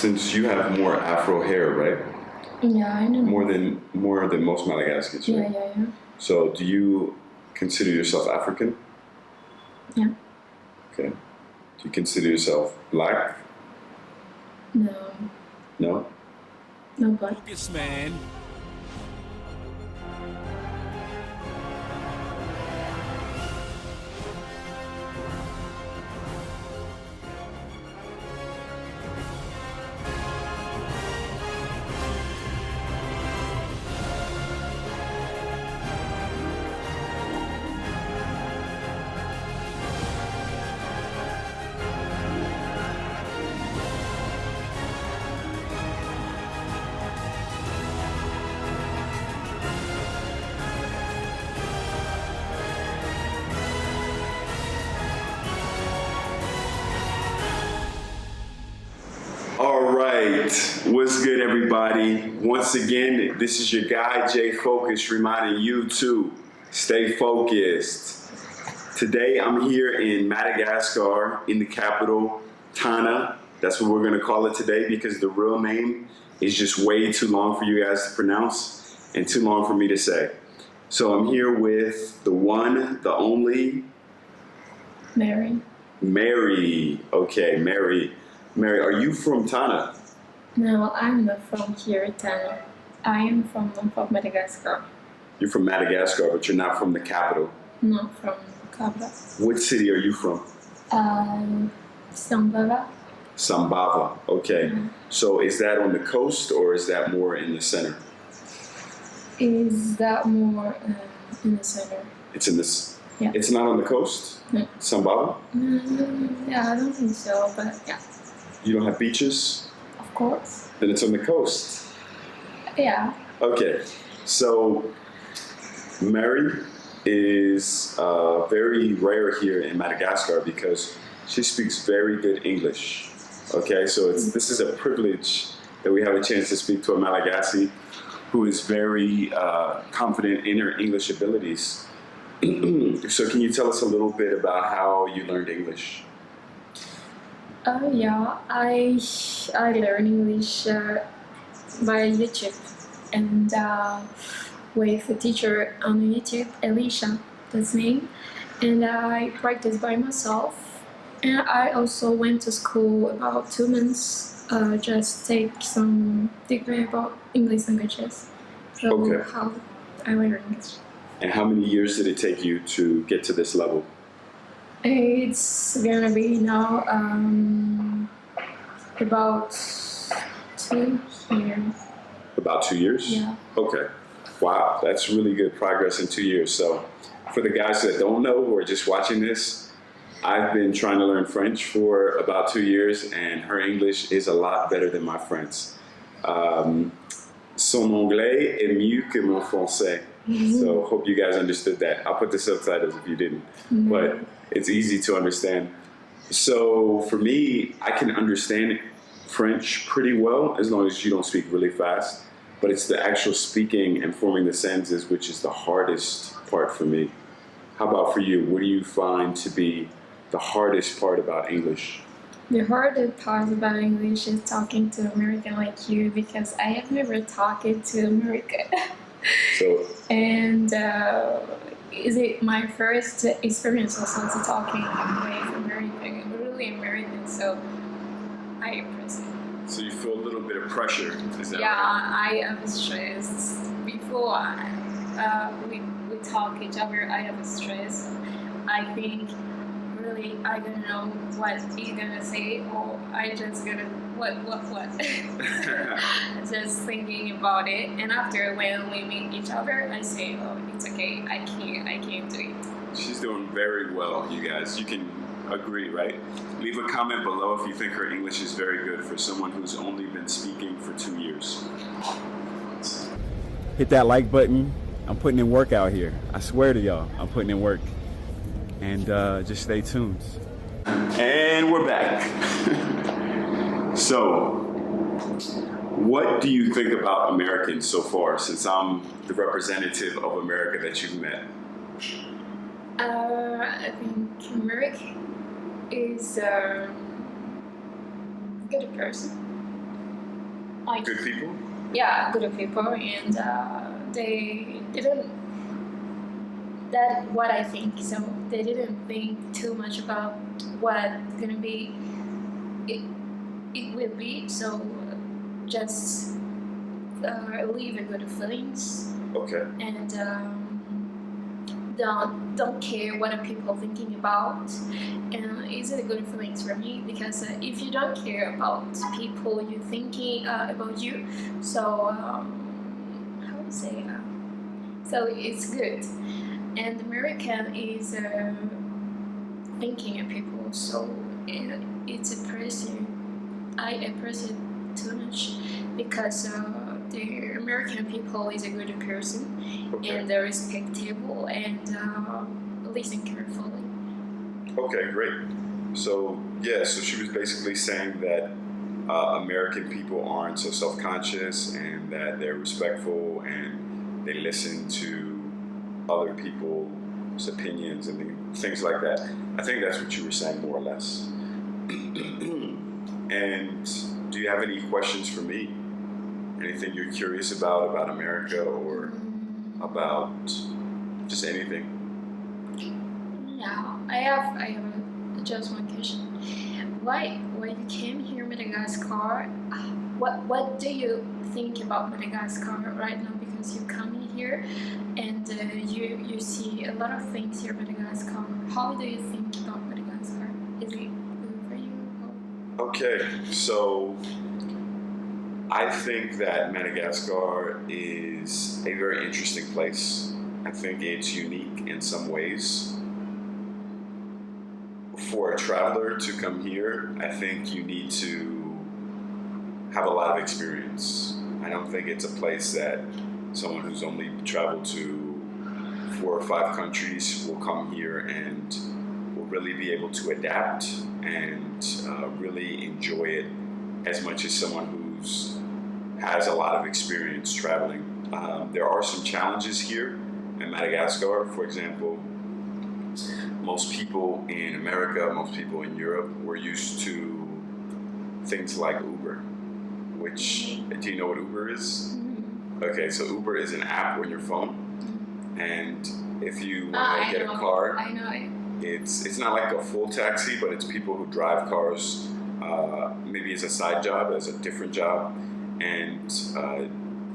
Since you have more Afro hair, right? Yeah, I know. More than most Madagascars, right? Yeah. So, do you consider yourself African? Yeah. Okay. Do you consider yourself black? No. No? No black. Focus, man. All right. What's good, everybody? Once again, this is your guy, Jay Focus, reminding you to stay focused. Today, I'm here in Madagascar, in the capital, Tana. That's what we're going to call it today because the real name is just way too long for you guys to pronounce and too long for me to say. So I'm here with the one, the only... Mary. Mary. Okay, Mary. Mary, are you from Tana? No, I'm not from here, Tana. I am from North of Madagascar. You're from Madagascar, but you're not from the capital. Not from Cabra. What city are you from? Sambava. Sambava. Okay. Mm-hmm. So is that on the coast or is that more in the center? Is that more in the center? It's in this. Yeah. It's not on the coast? No. Sambava? Yeah, I don't think so, but yeah. You don't have beaches? Of course. Then it's on the coast. Yeah. Okay. So Mary is very rare here in Madagascar because she speaks very good English. Okay, so this is a privilege that we have a chance to speak to a Malagasy who is very confident in her English abilities. So can you tell us a little bit about how you learned English? Yeah, I learned English by YouTube and with a teacher on YouTube, Alicia, that's name, and I practiced by myself. And I also went to school about 2 months, just take some degree about English languages. So Okay. how I learned English. And how many years did it take you to get to this level? It's gonna be now about 2 years. About 2 years? Yeah. Okay. Wow, that's really good progress in 2 years. So for the guys that don't know who are just watching this, I've been trying to learn French for about 2 years and her English is a lot better than my French. Son anglais est mieux que mon français. So hope you guys understood that. I'll put the subtitles if you didn't, but it's easy to understand. So for me, I can understand French pretty well as long as you don't speak really fast, but it's the actual speaking and forming the sentences which is the hardest part for me. How about for you? What do you find to be the hardest part about English? The hardest part about English is talking to American like you because I have never talked to American. So, And is it my first experience also to talking with American, really American, so I appreciate it. so you feel a little bit of pressure, is that Yeah, right? I am stressed. Before we talk each other, I have stress. I think really I don't know what he's gonna say or I just gonna what. Just thinking about it, and after when we meet each other, I say, oh, it's okay. I can't do it. She's doing very well, you guys. You can agree, right? Leave a comment below if you think her English is very good for someone who's only been speaking for 2 years. Hit that like button. I'm putting in work out here. I swear to y'all, I'm putting in work. And just stay tuned. And we're back. So, what do you think about Americans so far, since I'm the representative of America that you've met? I think America is a good person. Like, Good people? yeah, good people, and they didn't. That what I think. So they didn't think too much about what gonna be. It will be. So just leave a good feelings Okay. and don't care what are people thinking about. And it's a good feelings for me because if you don't care about people you thinking about you, so how to say so it's good. And American is thinking of people, so it's a person I appreciate too much because the American people is a good person Okay. and they're respectable and listen carefully. Okay, great. So yeah, so she was basically saying that American people aren't so self-conscious and that they're respectful and they listen to other people's opinions and things like that. I think that's what you were saying more or less. And do you have any questions for me? Anything you're curious about America or about just anything? Yeah, I have just one question. Why you came here, Madagascar? What do you think about Madagascar right now? Because you're coming here, and you see a lot of things here, Madagascar. How do you think about Madagascar? Is it good for you? Or? Okay, so I think that Madagascar is a very interesting place. I think it's unique in some ways. For a traveler to come here, I think you need to have a lot of experience. I don't think it's a place that someone who's only traveled to 4 or 5 countries will come here and will really be able to adapt and really enjoy it as much as someone who's has a lot of experience traveling. There are some challenges here in Madagascar. For example, most people in America, most people in Europe were used to things like Uber, which, do you know what Uber is? Okay, so Uber is an app on your phone, and if you want to get a car, I know it. It's not like a full taxi, but it's people who drive cars, maybe as a side job, as a different job, and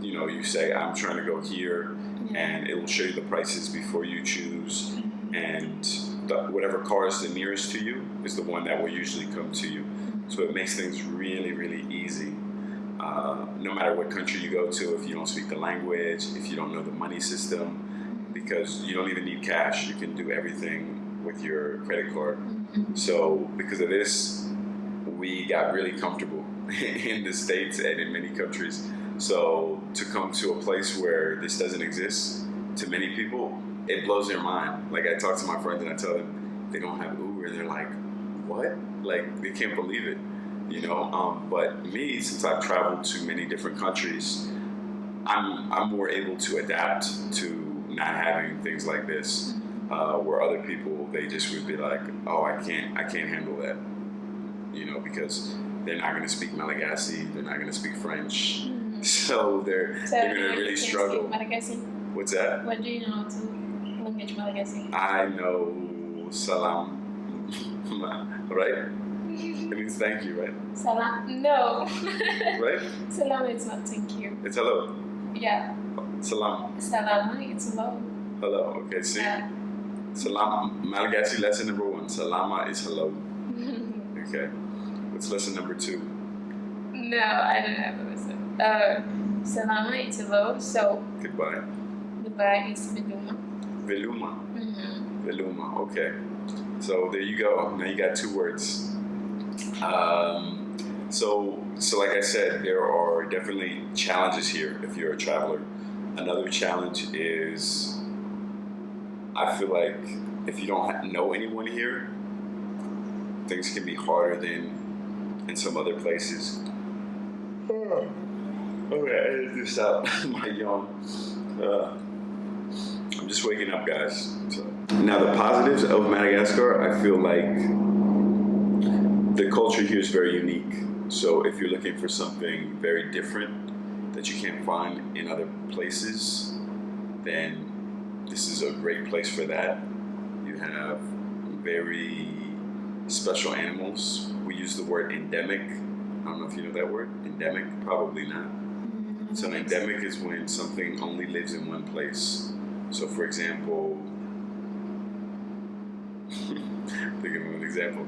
you say, I'm trying to go here, and it will show you the prices before you choose, and whatever car is the nearest to you is the one that will usually come to you. So it makes things really, really easy. No matter what country you go to, if you don't speak the language, if you don't know the money system, because you don't even need cash, you can do everything with your credit card. So because of this, we got really comfortable in the States and in many countries. So to come to a place where this doesn't exist, to many people, it blows their mind. Like, I talk to my friends and I tell them they don't have Uber, and they're like, what? Like, they can't believe it, But me, since I've traveled to many different countries, I'm more able to adapt to not having things like this, where other people, they just would be like, oh, I can't handle that, because they're not going to speak Malagasy, they're not going to speak French, so they're going to really struggle. Malagasy? What's that? What do you know to language Malagasy? I know salam, right? It means thank you, right? Salam? No. Right? Salam is not thank you. It's hello. Yeah. Salam. Salam, it's hello. Hello. Okay, see? Yeah. Salam. Malagasy lesson number 1. Salama is hello. Okay. What's lesson number 2? No, I don't have a lesson. Salama, it's hello, so Goodbye. Goodbye is Veluma. Veluma. Veluma. Okay. So there you go. Now you got 2 words. So like I said, there are definitely challenges here if you're a traveler. Another challenge is, I feel like if you don't know anyone here, things can be harder than in some other places. Okay, I edit this out. My yawn. I'm just waking up, guys. So. Now, the positives of Madagascar, I feel like the culture here is very unique. So if you're looking for something very different that you can't find in other places, then this is a great place for that. You have very special animals. We use the word endemic. I don't know if you know that word. Endemic? Probably not. So an endemic is when something only lives in one place. So for example, think of an example.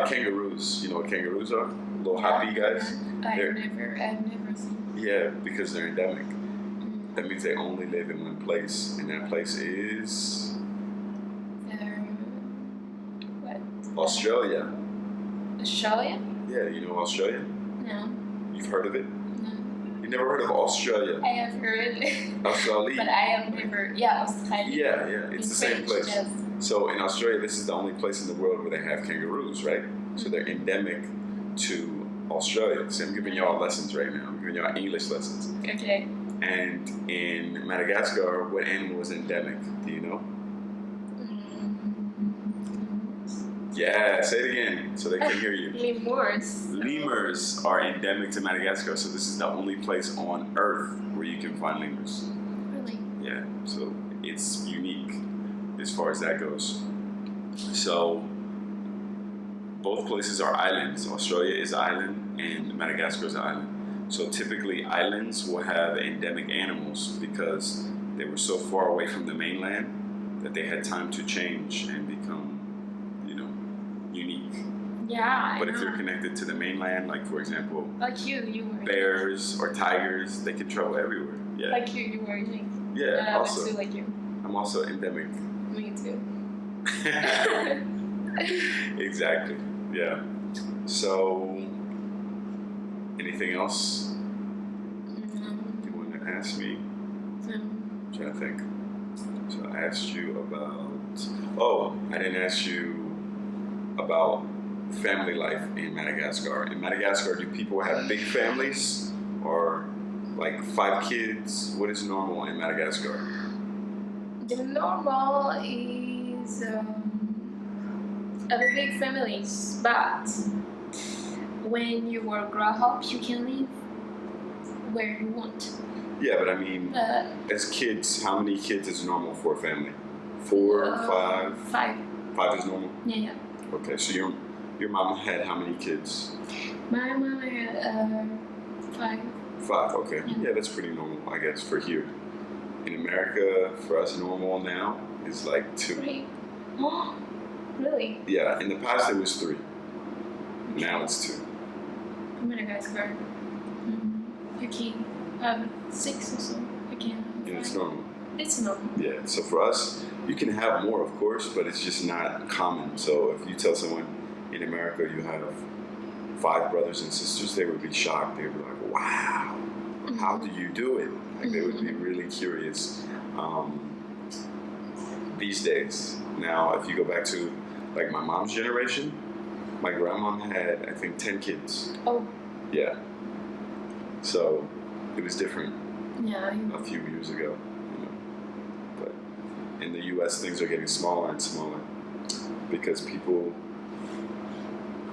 Kangaroos. You know what kangaroos are? Little hoppy guys. I've never seen. Yeah, because they're endemic. That means they only live in one place, and that place is What? Australia. Australia? Yeah, you know Australia? No. You've heard of it? No. You never heard of Australia? I have heard, Australia. but I have never. Yeah, Australia. Yeah, it's the same place. Yes. So in Australia, this is the only place in the world where they have kangaroos, right? So they're endemic to Australia. So I'm giving y'all lessons right now. I'm giving y'all English lessons. Okay. And in Madagascar, what animal is endemic? Do you know? Yeah, say it again so they can hear you. Lemurs. Lemurs are endemic to Madagascar, so this is the only place on Earth where you can find lemurs. Really? Yeah, so it's unique as far as that goes. So both places are islands. Australia is an island and Madagascar is an island. So typically islands will have endemic animals because they were so far away from the mainland that they had time to change and become, unique. Yeah. But if you're connected to the mainland, like for example, like you were. bears or tigers, they can travel everywhere. Yeah. Like you were unique. Yeah. Also, I'm too like you. I'm also endemic. Me too. Exactly. Yeah. So, anything else you want to ask me? I'm trying to think. So I asked you about. Oh, I didn't ask you about family life in Madagascar. In Madagascar, do people have big families or like 5 kids? What is normal in Madagascar? The normal is other big families, but when you are grown up, you can live where you want. Yeah, but I mean, as kids, how many kids is normal for a family? 4, 5? 5. 5 is normal? Yeah. Okay, so your mom had how many kids? My mom had 5. 5, okay. Yeah, that's pretty normal, I guess, for here. In America, for us, normal now is like 2. 3. Oh, really? Yeah, in the past it was 3. Now it's 2. Madagascar. You can have 6 or so. You can have 5. And it's normal. It's normal. Yeah, so for us, you can have more, of course, but it's just not common. So if you tell someone in America you have 5 brothers and sisters, they would be shocked. They would be like, wow, how do you do it? Like they would be really curious these days. Now, if you go back to like my mom's generation, my grandmom had, I think, 10 kids. Oh. Yeah. So it was different Yeah. a few years ago. But in the U.S., things are getting smaller and smaller because people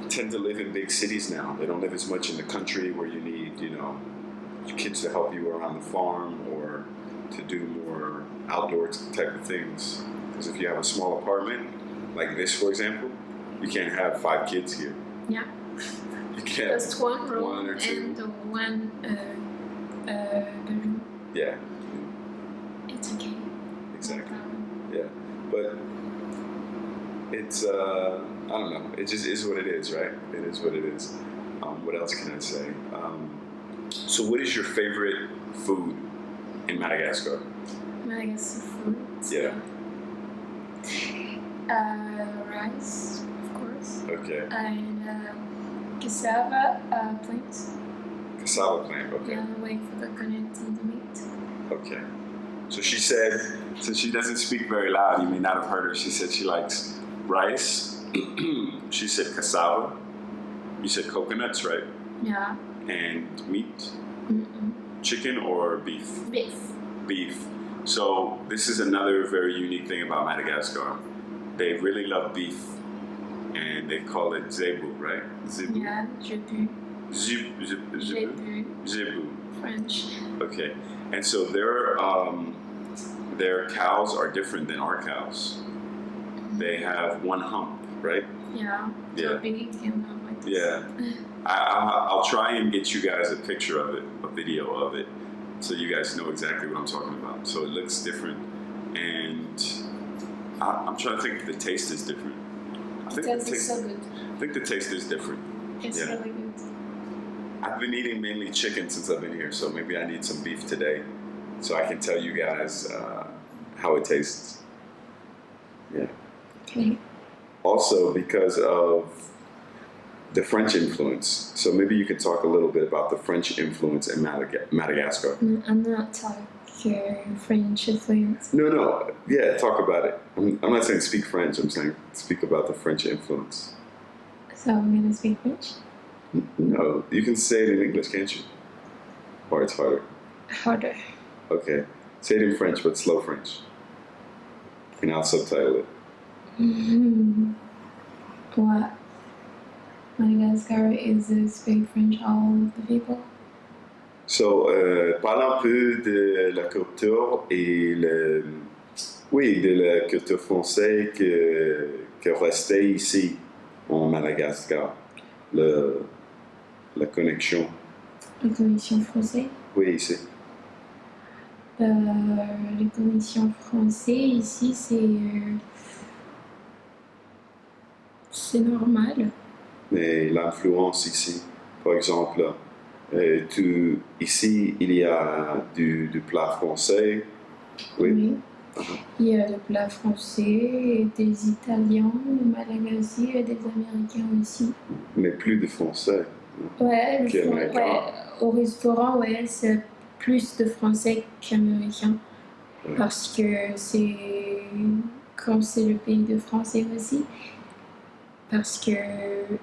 tend to live in big cities now. They don't live as much in the country where you need, your kids to help you around the farm or to do more outdoor type of things. Because if you have a small apartment, like this, for example, you can't have 5 kids here. Yeah. You can't. Just one room 1 or 2. and one bedroom. Yeah. It's okay. Exactly. Yeah. But it's, I don't know. It just is what it is, right? It is what it is. What else can I say? So what is your favorite food in Madagascar? Madagascar food. Yeah. Rice, of course. Okay. And cassava plant. Cassava plant, okay. Yeah, wait for the coconut and the meat. Okay. So she said, since she doesn't speak very loud, you may not have heard her, she said she likes rice. She said cassava. You said coconuts, right? Yeah. And meat? Mm-mm. Chicken or beef? Beef. Beef. So this is another very unique thing about Madagascar. They really love beef, and they call it zebu, right? Zebu. Yeah, zebu. Zebu. French. Okay. And so their cows are different than our cows. They have one hump, right? Yeah. Yeah. So big and like this. Yeah. I'll try and get you guys a picture of it, a video of it, so you guys know exactly what I'm talking about. So it looks different, and I'm trying to think if the taste is different. I think It tastes so good. I think the taste is different. It's Yeah. really good. I've been eating mainly chicken since I've been here, so maybe I need some beef today, so I can tell you guys how it tastes. Yeah. Okay. Also, because of the French influence, so maybe you could talk a little bit about the French influence in Madagascar. No, I'm not talking French influence. No, yeah, talk about it. I'm not saying speak French, I'm saying speak about the French influence. So I'm gonna speak French. No, you can say it in English, can't you? Or it's harder. Harder. Okay, say it in French, but slow French. And I'll subtitle it. What? Madagascar is speak French all of the people. So, parle un peu de la culture et oui, de la culture française que restait ici en Madagascar. La connexion. La commission française. Oui, ici. Les commissions françaises ici, c'est normal. Mais l'influence ici, par exemple, ici, il y a du plat français. Oui. Il y a des plats français, des Italiens, des Malagasy et des Américains aussi. Mais plus de français. Ouais, Américain. Au restaurant, ouais, c'est plus de français qu'américains. Ouais. Parce que comme c'est le pays de français aussi, parce que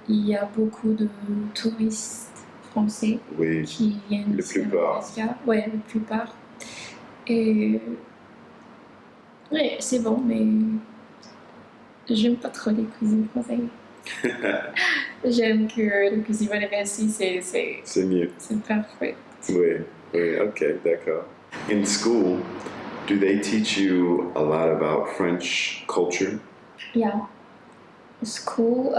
il y a beaucoup de touristes français qui viennent ici à Madagascar. Ouais, la plupart. Et ouais, c'est bon, mais j'aime pas trop les cuisines françaises. J'aime que la cuisine malagasy, c'est mieux. C'est parfait. Oui, ok, d'accord. In school, do they teach you a lot about French culture? Yeah. School,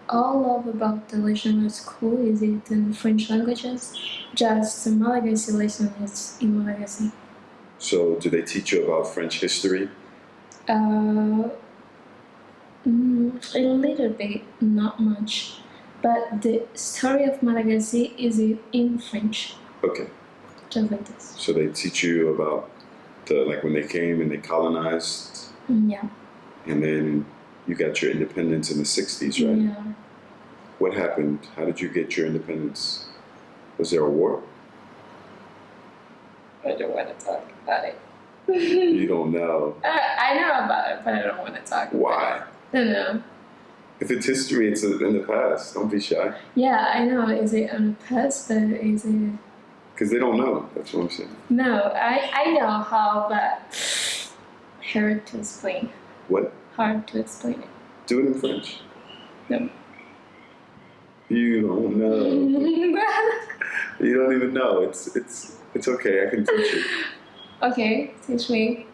all of about the lesson at school is it in French languages. Just the Malagasy lesson is in Malagasy. So, do they teach you about French history? A little bit, not much. But the story of Madagascar is in French. Okay. Just like this. So they teach you about like when they came and they colonized. Yeah. And then you got your independence in the 60s, right? Yeah. What happened? How did you get your independence? Was there a war? I don't want to talk about it. You don't know. I know about it, but I don't want to talk about it. Why? I don't know. If it's history, it's in the past. Don't be shy. Yeah, I know. Is it in the past? Is it... Because they don't know. That's what I'm saying. No, I know how, but hard to explain. What? Hard to explain it. Do it in French. No. You don't know. You don't even know. It's okay. I can teach you. Okay, teach me.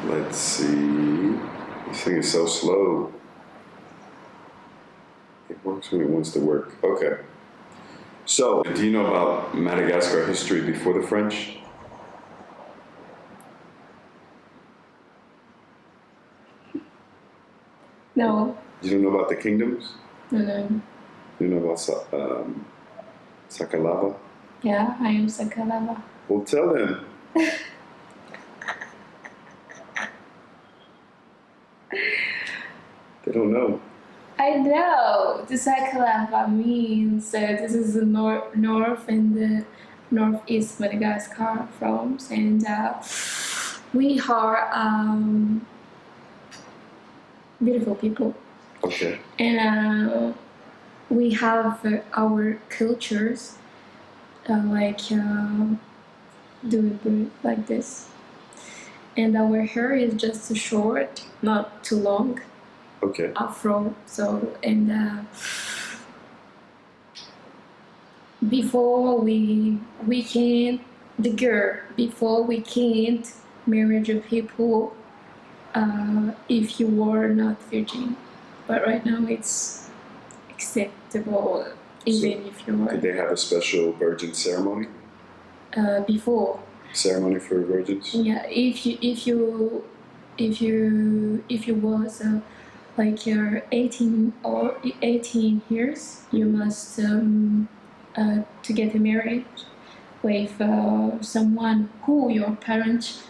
Let's see. This thing is so slow. It works when it wants to work. Okay. So, do you know about Madagascar history before the French? No. You don't know about the kingdoms? No. You know about Sakalava? Yeah, I am Sakalava. Well, tell them. They don't know. I know. The Sakalava means this is the north and the northeast Madagascar from, and we are beautiful people. Okay. And we have our cultures doing like this, and our hair is just short, not too long. Okay. Afro. So and before we can't, the girl, before we can't marry the people if you were not virgin. But right now it's acceptable even if you Could were they have a special virgin ceremony? before. Ceremony for virgins? Yeah, if you was like you're 18 or 18 years, you must to get married with someone who your parents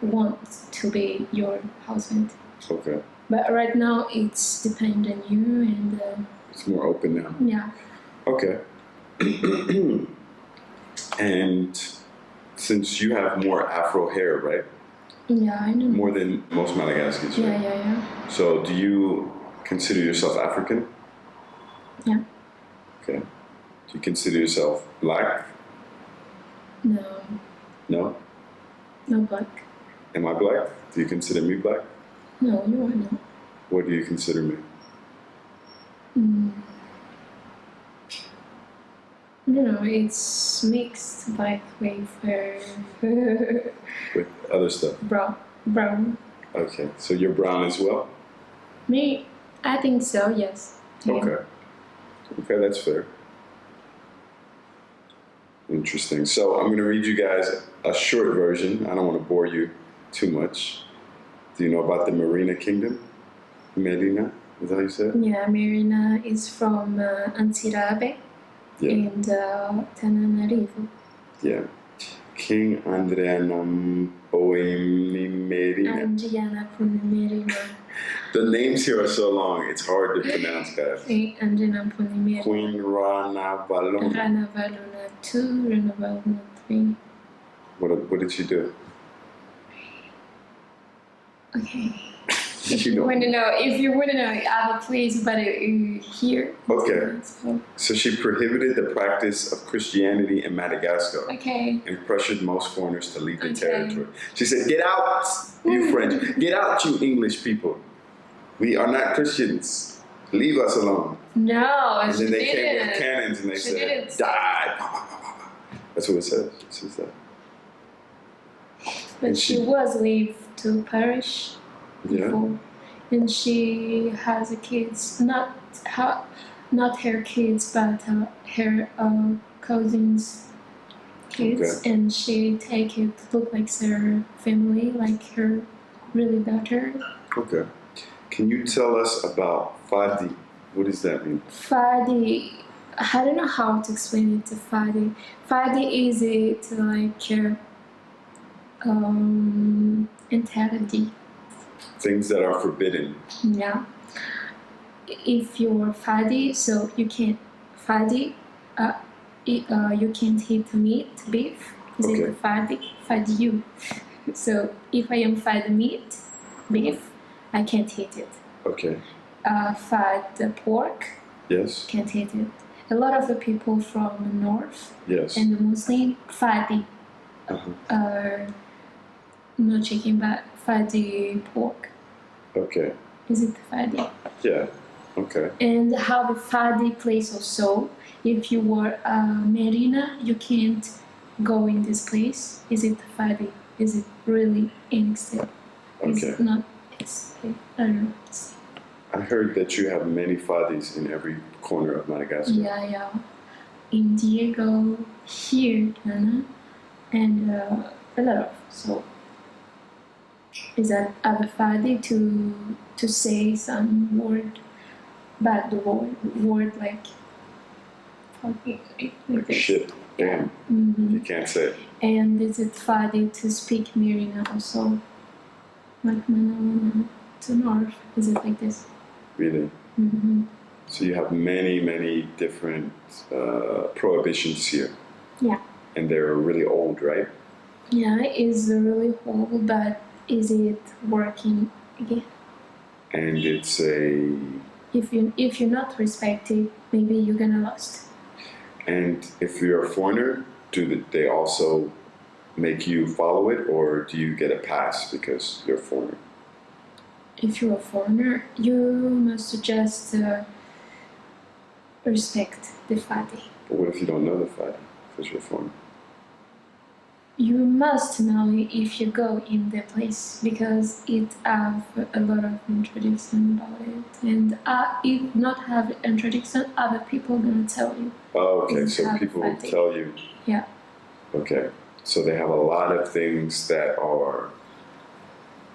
want to be your husband. Okay. But right now it's depend on you and It's more open now. yeah. Okay. And since you have more afro hair, right? Yeah, I know. More than most Madagascars, Yeah, right? yeah. So do you consider yourself African? Yeah. Okay. Do you consider yourself black? No, No? no black. Am I black? Do you consider me black? No, you are not. What do you consider me? No, it's mixed like with With other stuff? brown. Okay. So you're brown as well? Me, I think so. Yes. Yeah. Okay. Okay, that's fair. Interesting. So I'm going to read you guys a short version. I don't want to bore you too much. Do you know about the Marina Kingdom? Merina? Is that how you say it? Yeah, Marina is from Antirabe Yeah. and Tananarivo. Yeah. King Andreanam Merina. Andriana Punimerina. The names here are so long, it's hard to pronounce, guys. Andriana Punimerina. Queen Rana Valona. Rana Valona 2, Rana Valona 3. What did she do? Okay. Did you know? If you want to know, I have a place, but here. Okay. So she prohibited the practice of Christianity in Madagascar Okay. and pressured most foreigners to leave the Okay. territory. She said, "Get out, you French. Get out, you English people. We are not Christians. Leave us alone." No, And she then they came didn't. with cannons and they She said, didn't. "Die." Pa, pa, pa, pa, pa. That's what it says. It says that. But And she she- was leave to Paris Yeah. before, and she has a kids. Not her kids, but her cousins' kids, Okay. and she take it look like her family, like her really daughter. Okay. Can you tell us about Fadi? What does that mean? Fadi, I don't know how to explain it to Fadi. Fadi is it like entirety. Things that are forbidden. Yeah. If you're Fadi, so you can't Fadi. You can't eat meat, beef. Is Okay. it Fadi you? So if I am Fadi meat, beef, I can't eat it. Okay. Fad pork, Yes. can't eat it. A lot of the people from the north Yes. and the Muslim Fadi, Uh-huh. no chicken but Fadi pork. Okay. Is it Fadi? Yeah. Okay. And how the Fadi place also. If you were Marina, you can't go in this place. Is it Fadi? Is it really inexpensive? Is Okay. it not? I don't know. I heard that you have many Fadis in every corner of Madagascar. Yeah. In Diego, here, Ghana, and a lot of. So, is that other Fadi to say some word, bad word like fucking like this. Shit. Damn. Mhm. You can't say it. And is it Fadi to speak Marina also? Like no, to north. Is it like this? Really. Mm-hmm. So you have many different prohibitions here. Yeah. And they're really old, right? Yeah, it's really old, but is it working again? And it's a. If you're not respected, maybe you're gonna lost. And if you're a foreigner, do they also make you follow it, or do you get a pass because you're a foreigner? If you're a foreigner, you must just respect the Fadi But what if you don't know the Fadi? Because you're foreign. You must know if you go in the place because it have a lot of introduction about it, and if not have introduction, other people gonna tell you. Oh, okay. It's So people will tell you. Yeah. Okay. So they have a lot of things that are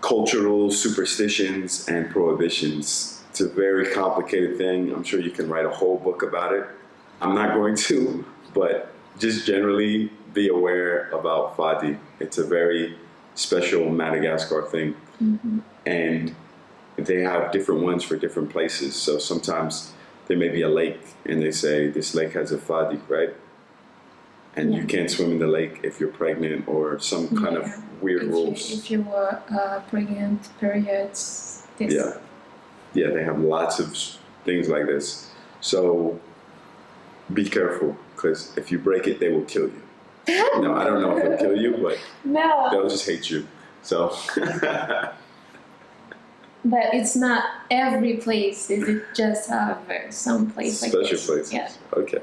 cultural superstitions and prohibitions. It's a very complicated thing. I'm sure you can write a whole book about it. I'm not going to, but just generally be aware about Fadi. It's a very special Madagascar thing. Mm-hmm. And they have different ones for different places. So sometimes there may be a lake and they say this lake has a Fadi, right? And you can't swim in the lake if you're pregnant or some kind of weird rules. If you were pregnant, periods, this. Yeah, they have lots of things like this. So be careful, because if you break it, they will kill you. No, I don't know if they'll kill you, but they'll just hate you. So. But it's not every place. Is it just some place like special this? places? Yeah. Okay.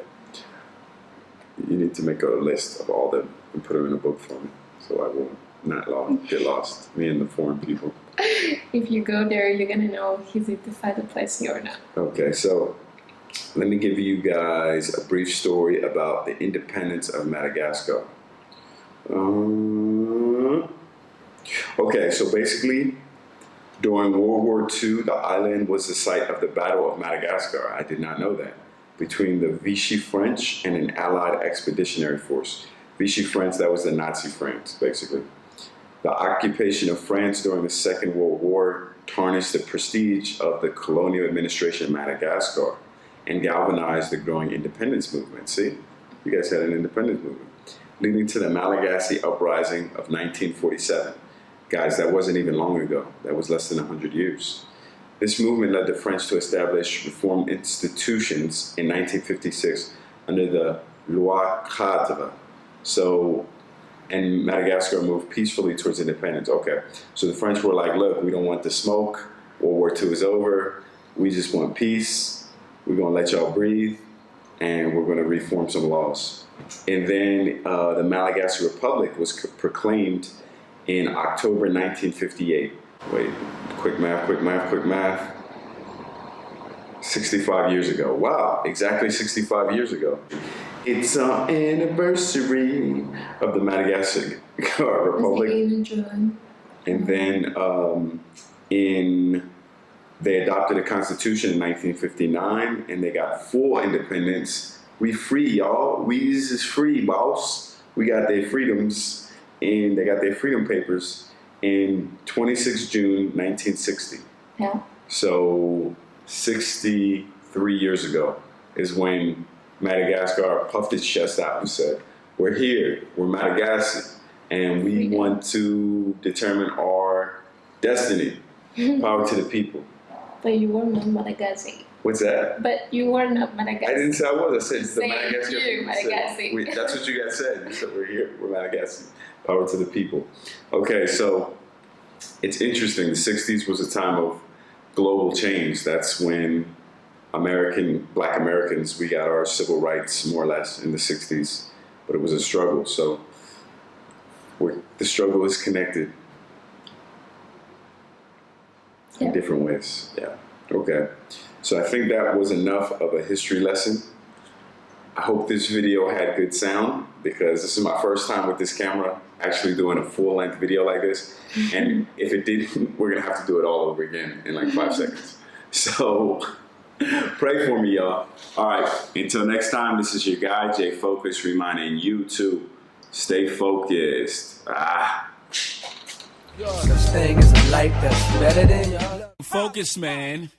You need to make a list of all them and put them in a book for me, so I will not get lost. Me and the foreign people. If you go there, you're gonna know is it the Fadi place or not. Okay, so let me give you guys a brief story about the independence of Madagascar. Okay, so basically, during World War II, the island was the site of the Battle of Madagascar. I did not know that. Between the Vichy French and an Allied expeditionary force. Vichy French, that was the Nazi France, basically. The occupation of France during the Second World War tarnished the prestige of the colonial administration of Madagascar and galvanized the growing independence movement. See, you guys had an independence movement, leading to the Malagasy uprising of 1947. Guys, that wasn't even long ago. That was less than 100 years. This movement led the French to establish reform institutions in 1956 under the Loi Cadre. So, and Madagascar moved peacefully towards independence. Okay, so the French were like, look, we don't want the smoke. World War II is over. We just want peace. We're going to let y'all breathe, and we're going to reform some laws. And then the Malagasy Republic was proclaimed in October 1958. Wait, quick math. 65 years ago. Wow, exactly 65 years ago. It's an anniversary of the Madagascar Republic. And then they adopted a constitution in 1959, and they got full independence. We free, y'all. We is free, boss. We got their freedoms, and they got their freedom papers in 26 June 1960. Yeah. So 63 years ago is when Madagascar puffed its chest out and said, we're here, we're Madagascar, and we want to determine our destiny. Power to the people. But you were not Madagascar. What's that? But you were not Madagascar. I didn't say I was. I said the Madagascar. You, Madagascar. That's what you guys said. You said we're here, we're Madagascar. Power to the people. Okay, so it's interesting. The 60s was a time of global change. That's when Black Americans, we got our civil rights more or less in the 60s, but it was a struggle. So the struggle is connected in different ways. Yeah. Okay. So I think that was enough of a history lesson. I hope this video had good sound, because this is my first time with this camera actually doing a full-length video like this. And if it didn't, we're gonna have to do it all over again in like 5 seconds. So pray for me, y'all. All right, until next time, this is your guy, Jay Focus, reminding you to stay focused. This thing is a light that's better than y'all. Focus, man.